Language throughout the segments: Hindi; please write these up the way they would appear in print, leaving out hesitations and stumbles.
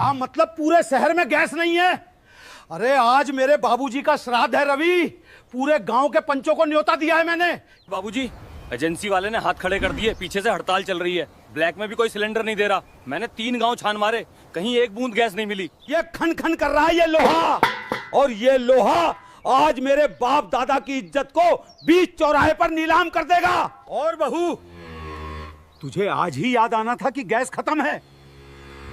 क्या मतलब पूरे शहर में गैस नहीं है? अरे आज मेरे बाबूजी का श्राद्ध है रवि, पूरे गांव के पंचों को न्योता दिया है मैंने। बाबूजी, एजेंसी वाले ने हाथ खड़े कर दिए, पीछे से हड़ताल चल रही है। ब्लैक में भी कोई सिलेंडर नहीं दे रहा। मैंने 3 गांव छान मारे, कहीं एक बूंद गैस नहीं मिली। ये खन खन कर रहा है ये लोहा, और ये लोहा आज मेरे बाप दादा की इज्जत को बीच चौराहे पर नीलाम कर देगा। और बहू, तुझे आज ही याद आना था कि गैस खत्म है।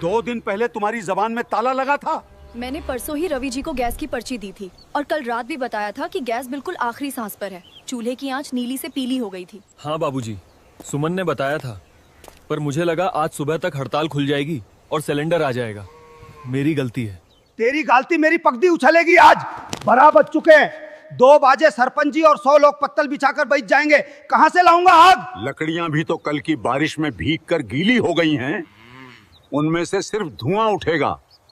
2 दिन पहले तुम्हारी जबान में ताला लगा था। मैंने परसों ही रवि जी को गैस की पर्ची दी थी और कल रात भी बताया था कि गैस बिल्कुल आखिरी सांस पर है। चूल्हे की आंच नीली से पीली हो गई थी। हाँ बाबूजी, सुमन ने बताया था, पर मुझे लगा आज सुबह तक हड़ताल खुल जाएगी और सिलेंडर आ जाएगा। मेरी गलती है। तेरी गलती मेरी पगड़ी उछलेगी आज। 12 बज चुके हैं, 2 बजे सरपंच जी और 100 लोग पत्तल बिछाकर बैठ जाएंगे। कहां से लाऊंगा आग? लकड़ियां भी तो कल की बारिश में भीग कर गीली हो गई हैं। उनमें से सिर्फ धुआं उठेगा,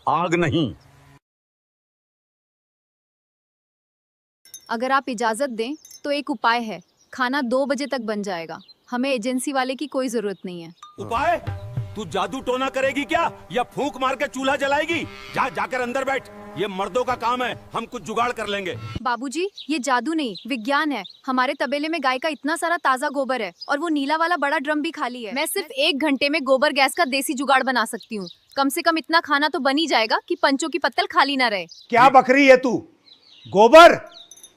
आग नहीं। अगर आप इजाजत दें तो एक उपाय है, खाना 2 बजे तक बन जाएगा। हमें एजेंसी वाले की कोई जरूरत नहीं है। उपाय? तू जादू टोना करेगी क्या, या फूंक मार के चूल्हा जलाएगी? जाकर अंदर बैठ, ये मर्दों का काम है, हम कुछ जुगाड़ कर लेंगे। बाबूजी, ये जादू नहीं, विज्ञान है। हमारे तबेले में गाय का इतना सारा ताज़ा गोबर है और वो नीला वाला बड़ा ड्रम भी खाली है। मैं सिर्फ 1 घंटे में गोबर गैस का देसी जुगाड़ बना सकती हूँ। कम से कम इतना खाना तो बन ही जाएगा कि पंचों की पत्तल खाली न रहे। क्या बकरी है तू? गोबर?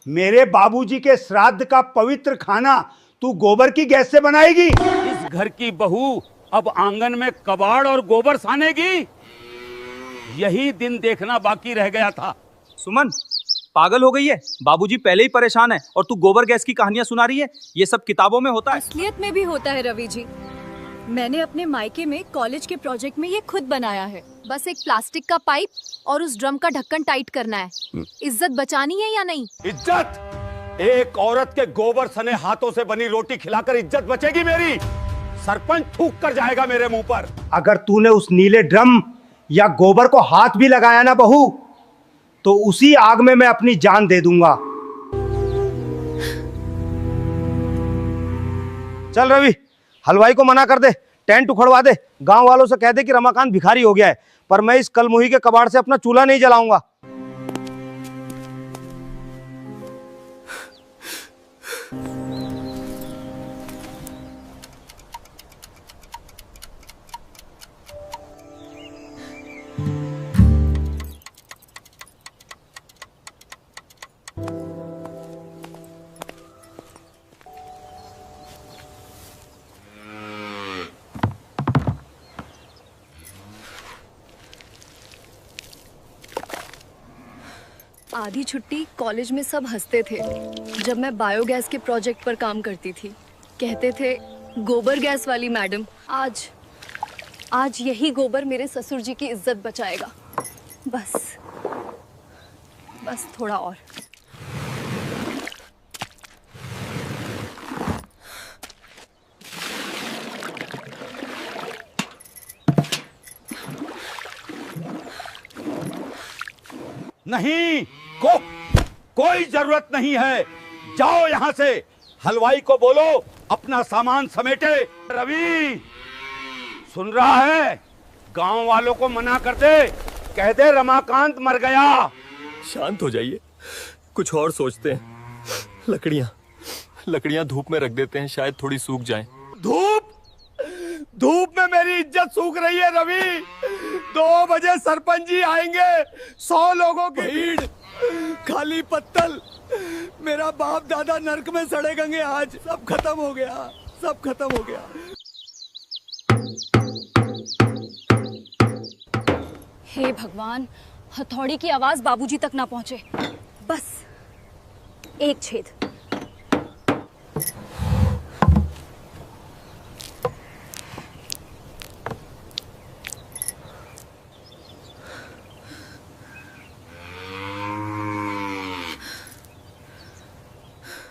मेरे बाबूजी के श्राद्ध का पवित्र खाना तू गोबर की गैस से बनाएगी? इस घर की बहू अब आंगन में कबाड़ और गोबर सानेगी? यही दिन देखना बाकी रह गया था। सुमन, पागल हो गई है? बाबूजी पहले ही परेशान है और तू गोबर गैस की कहानियां सुना रही है। ये सब किताबों में होता है। असलियत में भी होता है रवि जी। मैंने अपने मायके में कॉलेज के प्रोजेक्ट में ये खुद बनाया है। बस एक प्लास्टिक का पाइप और उस ड्रम का ढक्कन टाइट करना है। इज्जत बचानी है या नहीं? इज्जत? एक औरत के गोबर सने हाथों से बनी रोटी खिलाकर इज्जत बचेगी मेरी? सरपंच थूक कर जाएगा मेरे मुंह पर। अगर तूने उस नीले ड्रम या गोबर को हाथ भी लगाया ना बहू, तो उसी आग में मैं अपनी जान दे दूंगा। चल रवि, हलवाई को मना कर दे, टेंट उखड़वा दे, गांव वालों से कह दे कि रमाकांत भिखारी हो गया है, पर मैं इस कलमुही के कबाड़ से अपना चूल्हा नहीं जलाऊंगा। आधी छुट्टी कॉलेज में सब हंसते थे जब मैं बायोगैस के प्रोजेक्ट पर काम करती थी। कहते थे गोबर गैस वाली मैडम। आज यही गोबर मेरे ससुर जी की इज्जत बचाएगा। बस थोड़ा और। नहीं, कोई जरूरत नहीं है, जाओ यहां से। हलवाई को बोलो अपना सामान समेटे। रवि, सुन रहा है? गांव वालों को मना कर दे, कह दे रमाकांत मर गया। शांत हो जाइए, कुछ और सोचते हैं। लकड़ियां धूप में रख देते हैं, शायद थोड़ी सूख जाएं। धूप में मेरी इज्जत सूख रही है रवि। 2 बजे सरपंच जी आएंगे, 100 लोगों की भीड़, खाली पत्तल। मेरा बाप दादा नरक में सड़ेंगे आज। सब खत्म हो गया, सब खत्म हो गया। हे भगवान, हथौड़ी की आवाज बाबूजी तक ना पहुंचे। बस एक छेद।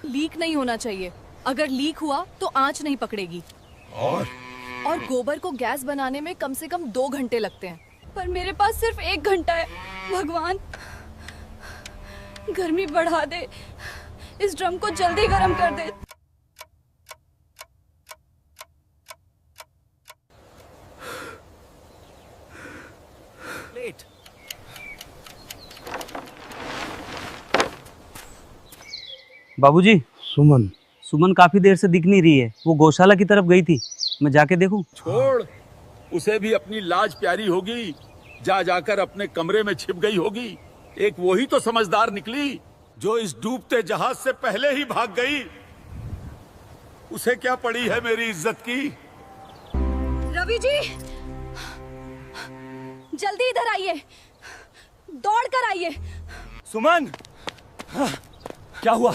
लीक नहीं होना चाहिए। अगर लीक हुआ तो आंच नहीं पकड़ेगी। और गोबर को गैस बनाने में कम से कम 2 घंटे लगते हैं, पर मेरे पास सिर्फ 1 घंटा है। भगवान, गर्मी बढ़ा दे, इस ड्रम को जल्दी गर्म कर दे। वेट। बाबूजी, सुमन, सुमन काफी देर से दिख नहीं रही है। वो गौशाला की तरफ गई थी, मैं जाके देखूं? छोड़, उसे भी अपनी लाज प्यारी होगी। जा जाकर अपने कमरे में छिप गई होगी। एक वही तो समझदार निकली जो इस डूबते जहाज से पहले ही भाग गई। उसे क्या पड़ी है मेरी इज्जत की। रवि जी, जल्दी इधर आइए, दौड़ कर आइए। सुमन, हाँ, क्या हुआ?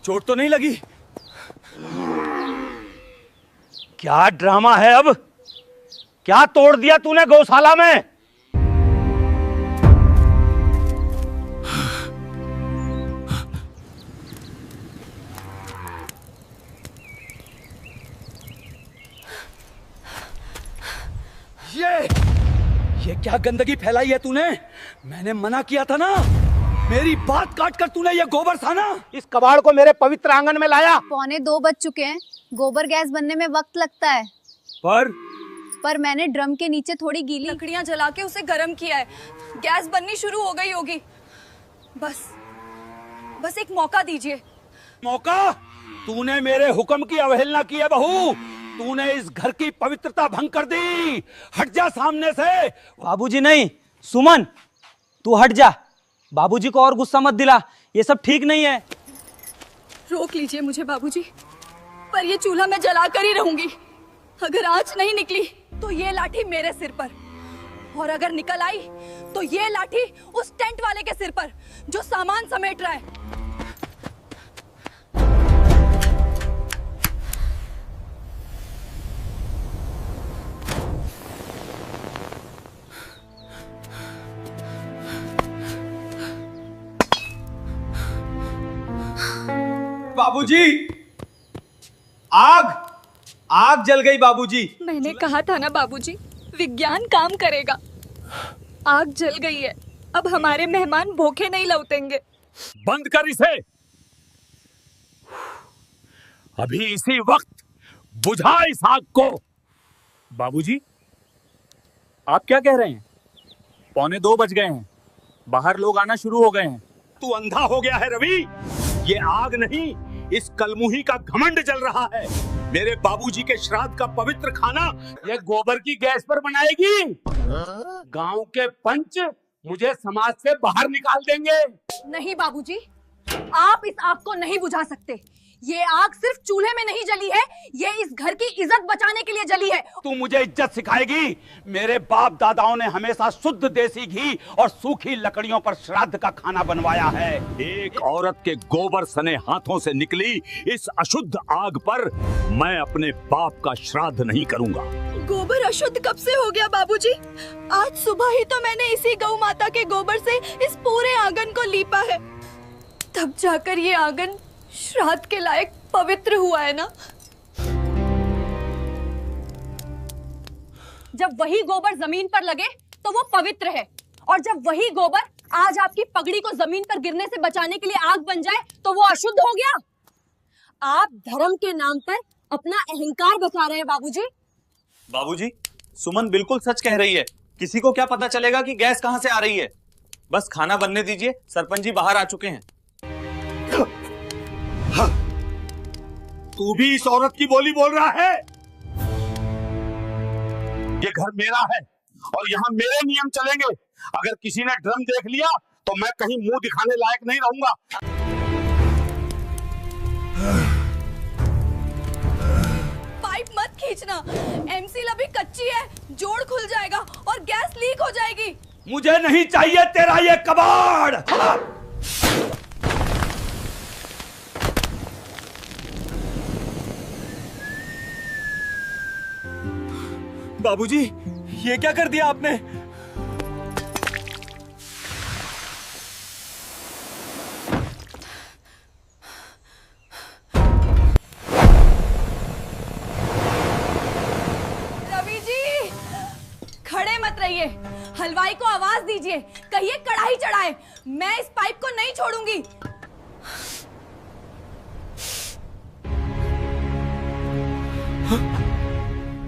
चोट तो नहीं लगी? क्या ड्रामा है अब? क्या तोड़ दिया तूने गौशाला में? ये क्या गंदगी फैलाई है तूने? मैंने मना किया था ना। मेरी बात काट कर तूने ये गोबर साना इस कबाड़ को मेरे पवित्र आंगन में लाया। 1:45 बज चुके हैं। गोबर गैस बनने में वक्त लगता है। पर मैंने ड्रम के नीचे थोड़ी गीली लकड़ियां जला के उसे गर्म किया है। गैस बननी शुरू हो गई होगी। बस एक मौका दीजिए। मौका? तूने मेरे हुक्म की अवहेलना की है बहू। तूने इस घर की पवित्रता भंग कर दी। हट जा सामने से। बाबूजी नहीं, सुमन तू हट जा। बाबूजी को और गुस्सा मत दिला, ये सब ठीक नहीं है। रोक लीजिए मुझे बाबूजी, पर ये चूल्हा मैं जला कर ही रहूंगी। अगर आंच नहीं निकली तो ये लाठी मेरे सिर पर, और अगर निकल आई तो ये लाठी उस टेंट वाले के सिर पर जो सामान समेट रहा है। बाबूजी, आग जल गई बाबूजी। मैंने कहा था ना बाबूजी, विज्ञान काम करेगा। आग जल गई है, अब हमारे मेहमान भूखे नहीं लौटेंगे। बंद कर इसे। अभी इसी वक्त बुझा इस आग को। बाबूजी, आप क्या कह रहे हैं? 1:45 बज गए हैं, बाहर लोग आना शुरू हो गए हैं। तू अंधा हो गया है रवि। ये आग नहीं, इस कलमुही का घमंड जल रहा है। मेरे बाबूजी के श्राद्ध का पवित्र खाना ये गोबर की गैस पर बनाएगी। गांव के पंच मुझे समाज से बाहर निकाल देंगे। नहीं बाबूजी, आप इस आग को नहीं बुझा सकते। ये आग सिर्फ चूल्हे में नहीं जली है, ये इस घर की इज्जत बचाने के लिए जली है। तू मुझे इज्जत सिखाएगी? मेरे बाप दादाओं ने हमेशा शुद्ध देसी घी और सूखी लकड़ियों पर श्राद्ध का खाना बनवाया है। एक औरत के गोबर सने हाथों से निकली इस अशुद्ध आग पर मैं अपने बाप का श्राद्ध नहीं करूंगा। गोबर अशुद्ध कब से हो गया बाबूजी? आज सुबह ही तो मैंने इसी गौ माता के गोबर से इस पूरे आंगन को लीपा है। तब जाकर ये आंगन श्राद्ध के लायक पवित्र हुआ है ना। जब वही गोबर जमीन पर लगे तो वो पवित्र है, और जब वही गोबर आज आपकी पगड़ी को जमीन पर गिरने से बचाने के लिए आग बन जाए तो वो अशुद्ध हो गया। आप धर्म के नाम पर अपना अहंकार बचा रहे हैं बाबूजी। बाबूजी, सुमन बिल्कुल सच कह रही है। किसी को क्या पता चलेगा कि गैस कहां से आ रही है। बस खाना बनने दीजिए, सरपंच जी बाहर आ चुके हैं। तू भी इस औरत की बोली बोल रहा है? ये घर मेरा है और यहाँ मेरे नियम चलेंगे। अगर किसी ने ड्रम देख लिया तो मैं कहीं मुंह दिखाने लायक नहीं रहूंगा। पाइप मत खींचना, एमसील अभी कच्ची है, जोड़ खुल जाएगा और गैस लीक हो जाएगी। मुझे नहीं चाहिए तेरा ये कबाड़। बाबूजी, ये क्या कर दिया आपने? रवि जी, खड़े मत रहिए, हलवाई को आवाज दीजिए, कहिए कढ़ाई चढ़ाए। मैं इस पाइप को नहीं छोड़ूंगी।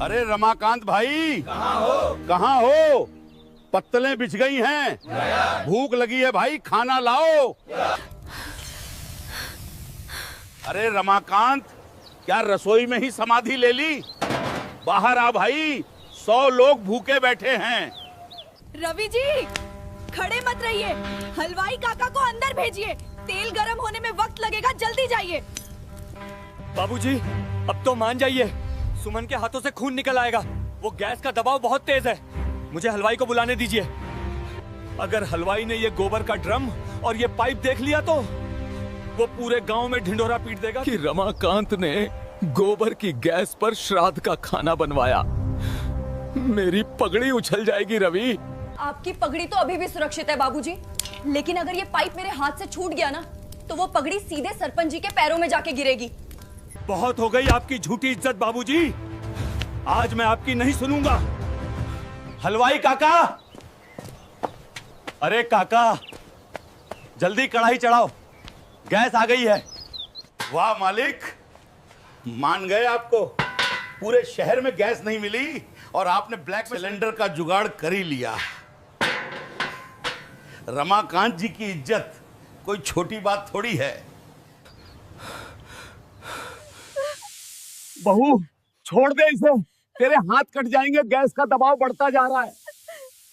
अरे रमाकांत भाई, कहाँ हो? पत्तलें बिछ गई हैं। भूख लगी है भाई, खाना लाओ। अरे रमाकांत, क्या रसोई में ही समाधि ले ली? बाहर आ भाई, 100 लोग भूखे बैठे हैं। रवि जी, खड़े मत रहिए, हलवाई काका को अंदर भेजिए। तेल गरम होने में वक्त लगेगा, जल्दी जाइए। बाबूजी, अब तो मान जाइए, सुमन के हाथों से खून निकल आएगा। वो गैस का दबाव बहुत तेज है। मुझे हलवाई को बुलाने दीजिए। अगर हलवाई ने ये गोबर का ड्रम और ये पाइप देख लिया तो वो पूरे गांव में ढिंढोरा पीट देगा कि रमाकांत ने गोबर की गैस पर श्राद्ध का खाना बनवाया। मेरी पगड़ी उछल जाएगी रवि। आपकी पगड़ी तो अभी भी सुरक्षित है बाबूजी, लेकिन अगर ये पाइप मेरे हाथ से छूट गया ना, तो वो पगड़ी सीधे सरपंच जी के पैरों में जाके गिरेगी। बहुत हो गई आपकी झूठी इज्जत बाबूजी, आज मैं आपकी नहीं सुनूंगा। हलवाई काका, अरे काका, जल्दी कढ़ाई चढ़ाओ, गैस आ गई है। वाह मालिक, मान गए आपको। पूरे शहर में गैस नहीं मिली और आपने ब्लैक सिलेंडर का जुगाड़ कर ही लिया। रमाकांत जी की इज्जत कोई छोटी बात थोड़ी है। बहू, छोड़ दे इसे, तेरे हाथ कट जाएंगे, गैस का दबाव बढ़ता जा रहा है।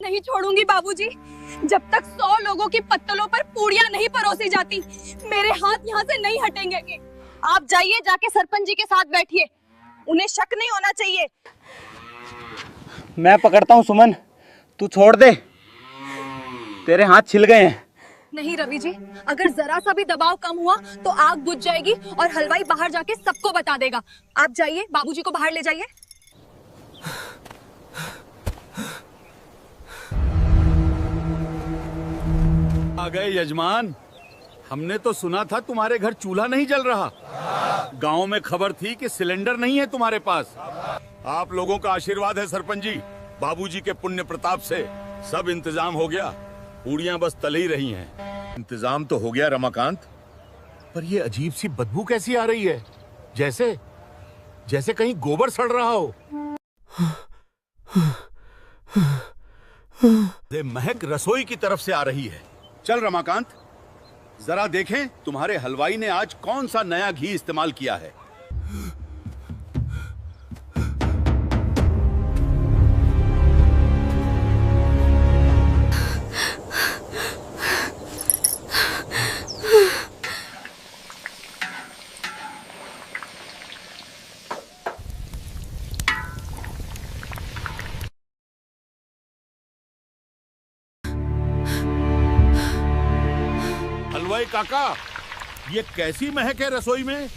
नहीं छोड़ूंगी बाबूजी, जब तक 100 लोगों की पत्तलों पर पूड़ियां नहीं परोसी जाती, मेरे हाथ यहाँ से नहीं हटेंगे। आप जाइए, जाके सरपंच जी के साथ बैठिए, उन्हें शक नहीं होना चाहिए। मैं पकड़ता हूँ सुमन, तू छोड़ दे, तेरे हाथ छिल गए हैं। नहीं रवि जी, अगर जरा सा भी दबाव कम हुआ तो आग बुझ जाएगी और हलवाई बाहर जाके सबको बता देगा। आप जाइए, बाबूजी को बाहर ले जाइए। आ गए यजमान। हमने तो सुना था तुम्हारे घर चूल्हा नहीं जल रहा। गांव में खबर थी कि सिलेंडर नहीं है तुम्हारे पास। आप लोगों का आशीर्वाद है सरपंच जी, बाबूजी के पुण्य प्रताप से सब इंतजाम हो गया। पूड़ियां बस तल ही रही हैं। इंतजाम तो हो गया रमाकांत, पर ये अजीब सी बदबू कैसी आ रही है? जैसे जैसे कहीं गोबर सड़ रहा हो। ये महक रसोई की तरफ से आ रही है। चल रमाकांत, जरा देखें तुम्हारे हलवाई ने आज कौन सा नया घी इस्तेमाल किया है। हलवाई काका, ये कैसी महक है रसोई में?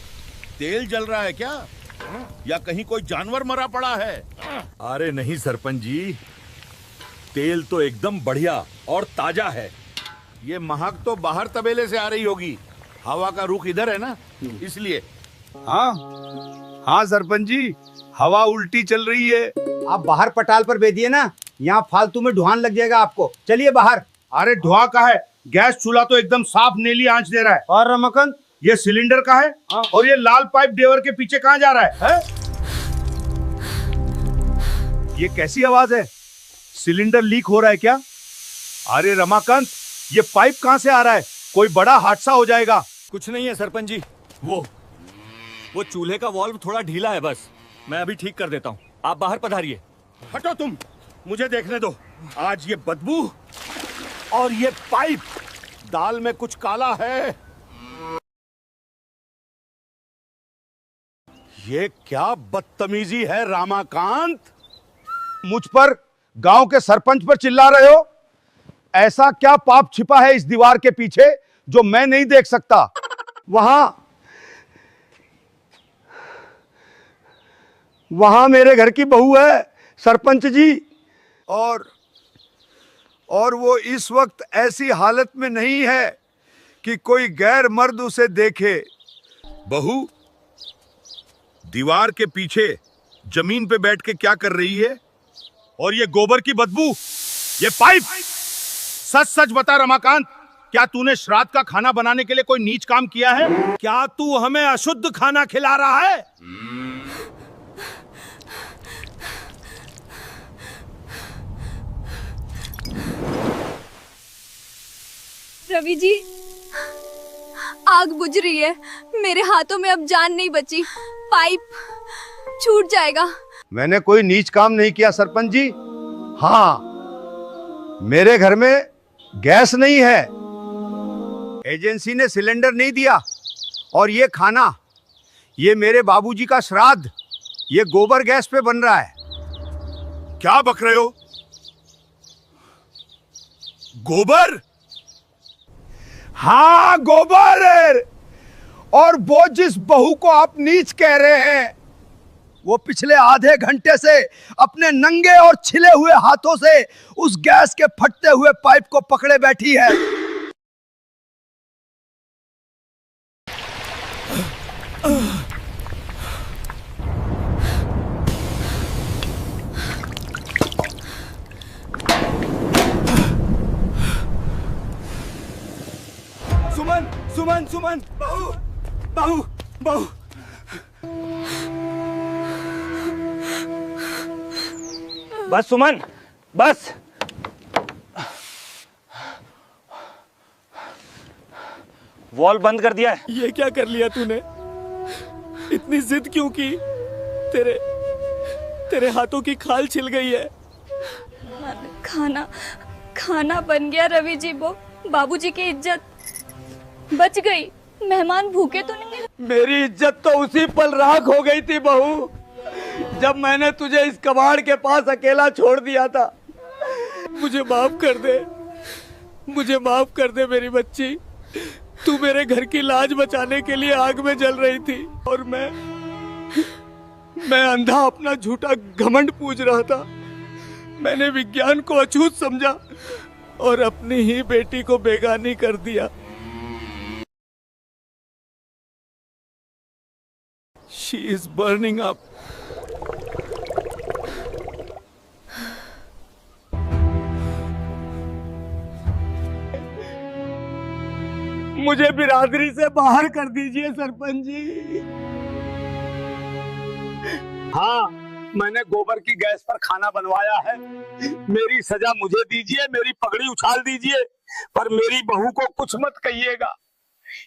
तेल जल रहा है क्या, या कहीं कोई जानवर मरा पड़ा है? अरे नहीं सरपंच जी, तेल तो एकदम बढ़िया और ताजा है। ये महक तो बाहर तबेले से आ रही होगी, हवा का रुख इधर है ना, इसलिए। हाँ हाँ सरपंच जी, हवा उल्टी चल रही है। आप बाहर पटाल पर भेजिए ना, यहाँ फालतू में ढुआन लग जाएगा आपको। चलिए बाहर। अरे धुआं का है, गैस चूल्हा तो एकदम साफ नीली आंच दे रहा है। और रमाकांत, ये सिलेंडर का है, और ये लाल पाइप देवर के पीछे कहाँ जा रहा है? ये कैसी आवाज है? सिलेंडर लीक हो रहा है क्या? अरे रमाकांत, ये पाइप कहाँ से आ रहा है? कोई बड़ा हादसा हो जाएगा। कुछ नहीं है सरपंच जी, वो चूल्हे का वाल्व थोड़ा ढीला है, बस मैं अभी ठीक कर देता हूँ। आप बाहर पधारिए। हटो तुम, मुझे देखने दो। आज ये बदबू और ये पाइप, दाल में कुछ काला है। ये क्या बदतमीजी है रमाकांत? मुझ पर, गांव के सरपंच पर चिल्ला रहे हो? ऐसा क्या पाप छिपा है इस दीवार के पीछे जो मैं नहीं देख सकता? वहां मेरे घर की बहू है सरपंच जी। और वो इस वक्त ऐसी हालत में नहीं है कि कोई गैर मर्द उसे देखे। बहू, दीवार के पीछे जमीन पे बैठ के क्या कर रही है? और ये गोबर की बदबू, ये पाइप, सच सच बता रमाकांत, क्या तूने श्राद्ध का खाना बनाने के लिए कोई नीच काम किया है? क्या तू हमें अशुद्ध खाना खिला रहा है? रवि जी, आग बुझ रही है, मेरे हाथों में अब जान नहीं बची, पाइप छूट जाएगा। मैंने कोई नीच काम नहीं किया सरपंच जी। हाँ, मेरे घर में गैस नहीं है, एजेंसी ने सिलेंडर नहीं दिया, और ये खाना, ये मेरे बाबूजी का श्राद्ध, ये गोबर गैस पे बन रहा है। क्या बक रहे हो? गोबर? हाँ, गोबर। और वो जिस बहू को आप नीच कह रहे हैं, वो पिछले आधे घंटे से अपने नंगे और छिले हुए हाथों से उस गैस के फटते हुए पाइप को पकड़े बैठी है। सुमन, सुमन, सुमन, बहू, बहू, बहू। बस सुमन, बस। वॉल बंद कर दिया है। ये क्या कर लिया तूने? इतनी जिद क्यों की? तेरे हाथों की खाल छिल गई है। खाना बन गया रवि जी, वो बाबूजी की इज्जत बच गई। मेहमान भूखे तो नहीं? मेरी इज्जत तो उसी पल राख हो गई थी बहू, जब मैंने तुझे इस कबाड़ के पास अकेला छोड़ दिया था। मुझे माफ कर दे, मुझे माफ कर दे मेरी बच्ची। तू मेरे घर की लाज बचाने के लिए आग में जल रही थी, और मैं अंधा अपना झूठा घमंड पूज रहा था। मैंने विज्ञान को अछूत समझा और अपनी ही बेटी को बेगानी कर दिया। She is burning up. मुझे बिरादरी से बाहर कर दीजिए सरपंच जी। हाँ, मैंने गोबर की गैस पर खाना बनवाया है। मेरी सजा मुझे दीजिए, मेरी पगड़ी उछाल दीजिए, पर मेरी बहू को कुछ मत कहिएगा।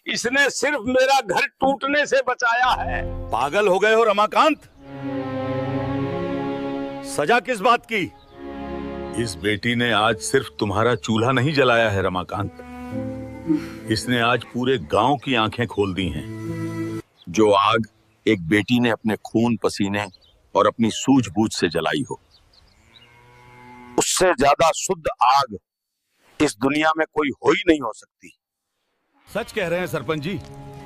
इसने सिर्फ मेरा घर टूटने से बचाया है। पागल हो गए हो रमाकांत? सजा किस बात की? इस बेटी ने आज सिर्फ तुम्हारा चूल्हा नहीं जलाया है रमाकांत, इसने आज पूरे गांव की आंखें खोल दी हैं। जो आग एक बेटी ने अपने खून पसीने और अपनी सूझबूझ से जलाई हो, उससे ज्यादा शुद्ध आग इस दुनिया में कोई हो ही नहीं हो सकती। सच कह रहे हैं सरपंच जी,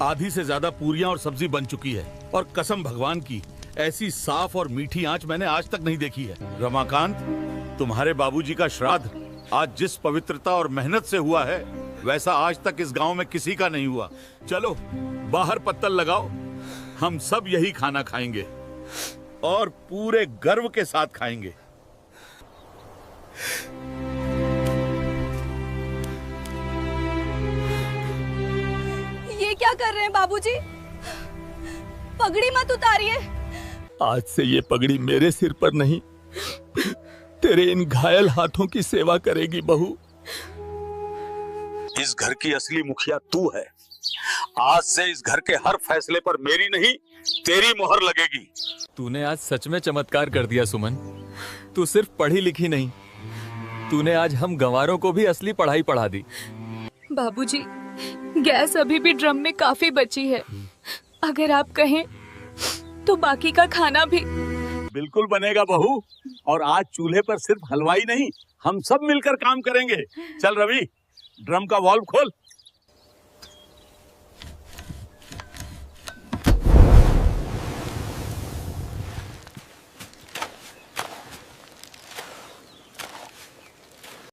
आधी से ज्यादा पूरियां और सब्जी बन चुकी है, और कसम भगवान की, ऐसी साफ और मीठी आंच मैंने आज तक नहीं देखी है। रमाकांत, तुम्हारे बाबूजी का श्राद्ध आज जिस पवित्रता और मेहनत से हुआ है, वैसा आज तक इस गांव में किसी का नहीं हुआ। चलो बाहर पत्तल लगाओ, हम सब यही खाना खाएंगे और पूरे गर्व के साथ खाएंगे। ये क्या कर रहे हैं बाबूजी? पगड़ी मत उतारिए। आज से ये पगड़ी मेरे सिर पर नहीं, तेरे इन घायल हाथों की सेवा करेगी बहू। इस घर की असली मुखिया तू है। आज से इस घर के हर फैसले पर मेरी नहीं, तेरी मोहर लगेगी। तूने आज सच में चमत्कार कर दिया सुमन। तू सिर्फ पढ़ी लिखी नहीं, तूने आज हम गंवारों को भी असली पढ़ाई पढ़ा दी। बाबूजी, गैस अभी भी ड्रम में काफी बची है, अगर आप कहें तो बाकी का खाना भी। बिल्कुल बनेगा बहू, और आज चूल्हे पर सिर्फ हलवाई नहीं, हम सब मिलकर काम करेंगे। चल रवि, ड्रम का वाल्व खोल।